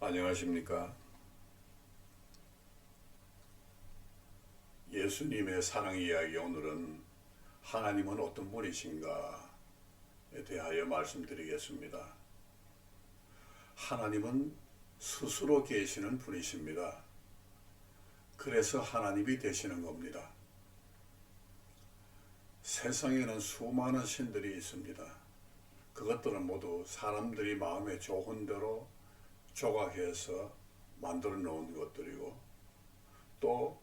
안녕하십니까. 예수님의 사랑 이야기, 오늘은 하나님은 어떤 분이신가에 대하여 말씀드리겠습니다. 하나님은 스스로 계시는 분이십니다. 그래서 하나님이 되시는 겁니다. 세상에는 수많은 신들이 있습니다. 그것들은 모두 사람들이 마음에 좋은 대로 조각해서 만들어 놓은 것들이고, 또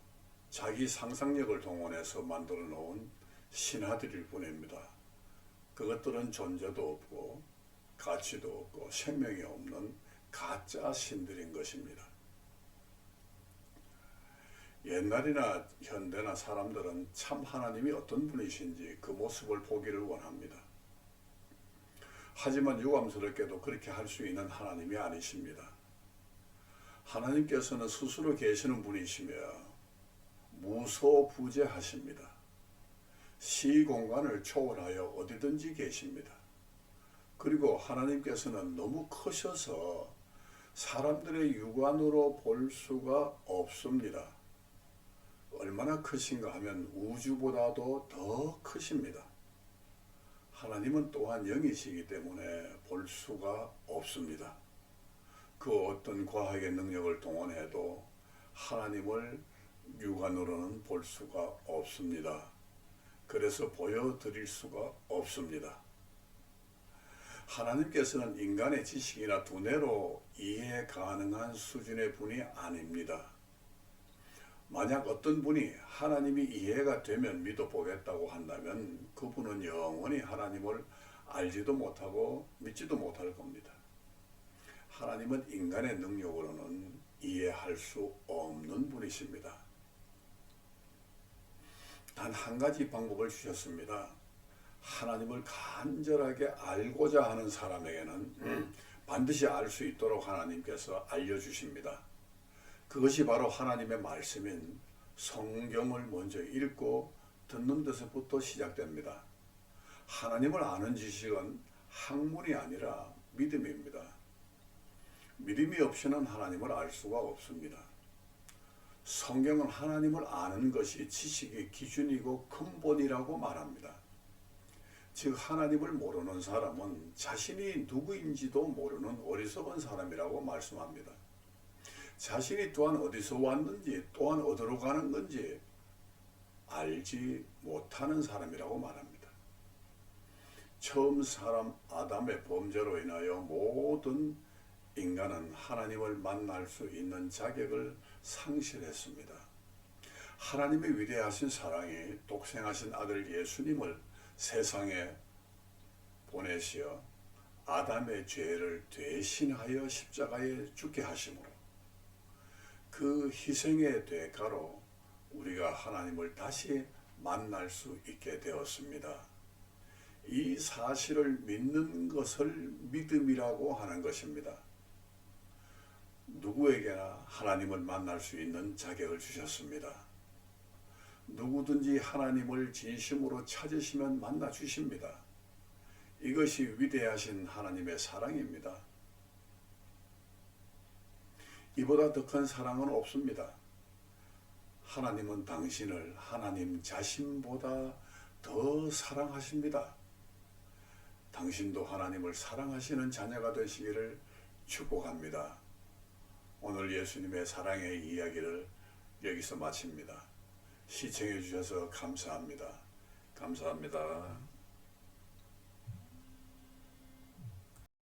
자기 상상력을 동원해서 만들어 놓은 신화들일 뿐입니다. 그것들은 존재도 없고 가치도 없고 생명이 없는 가짜 신들인 것입니다. 옛날이나 현대나 사람들은 참 하나님이 어떤 분이신지 그 모습을 보기를 원합니다. 하지만 유감스럽게도 그렇게 할 수 있는 하나님이 아니십니다. 하나님께서는 스스로 계시는 분이시며 무소부재하십니다. 시공간을 초월하여 어디든지 계십니다. 그리고 하나님께서는 너무 크셔서 사람들의 육안으로 볼 수가 없습니다. 얼마나 크신가 하면 우주보다도 더 크십니다. 하나님은 또한 영이시기 때문에 볼 수가 없습니다. 그 어떤 과학의 능력을 동원해도 하나님을 육안으로는 볼 수가 없습니다. 그래서 보여드릴 수가 없습니다. 하나님께서는 인간의 지식이나 두뇌로 이해 가능한 수준의 분이 아닙니다. 만약 어떤 분이 하나님이 이해가 되면 믿어보겠다고 한다면 그분은 영원히 하나님을 알지도 못하고 믿지도 못할 겁니다. 하나님은 인간의 능력으로는 이해할 수 없는 분이십니다. 단 한 가지 방법을 주셨습니다. 하나님을 간절하게 알고자 하는 사람에게는 반드시 알 수 있도록 하나님께서 알려주십니다. 그것이 바로 하나님의 말씀인 성경을 먼저 읽고 듣는 데서부터 시작됩니다. 하나님을 아는 지식은 학문이 아니라 믿음입니다. 믿음이 없이는 하나님을 알 수가 없습니다. 성경은 하나님을 아는 것이 지식의 기준이고 근본이라고 말합니다. 즉 하나님을 모르는 사람은 자신이 누구인지도 모르는 어리석은 사람이라고 말씀합니다. 자신이 또한 어디서 왔는지, 또한 어디로 가는 건지 알지 못하는 사람이라고 말합니다. 처음 사람 아담의 범죄로 인하여 모든 인간은 하나님을 만날 수 있는 자격을 상실했습니다. 하나님의 위대하신 사랑이 독생하신 아들 예수님을 세상에 보내시어 아담의 죄를 대신하여 십자가에 죽게 하심으로 그 희생의 대가로 우리가 하나님을 다시 만날 수 있게 되었습니다. 이 사실을 믿는 것을 믿음이라고 하는 것입니다. 누구에게나 하나님을 만날 수 있는 자격을 주셨습니다. 누구든지 하나님을 진심으로 찾으시면 만나 주십니다. 이것이 위대하신 하나님의 사랑입니다. 이보다 더 큰 사랑은 없습니다. 하나님은 당신을 하나님 자신보다 더 사랑하십니다. 당신도 하나님을 사랑하시는 자녀가 되시기를 축복합니다. 오늘 예수님의 사랑의 이야기를 여기서 마칩니다. 시청해 주셔서 감사합니다. 감사합니다.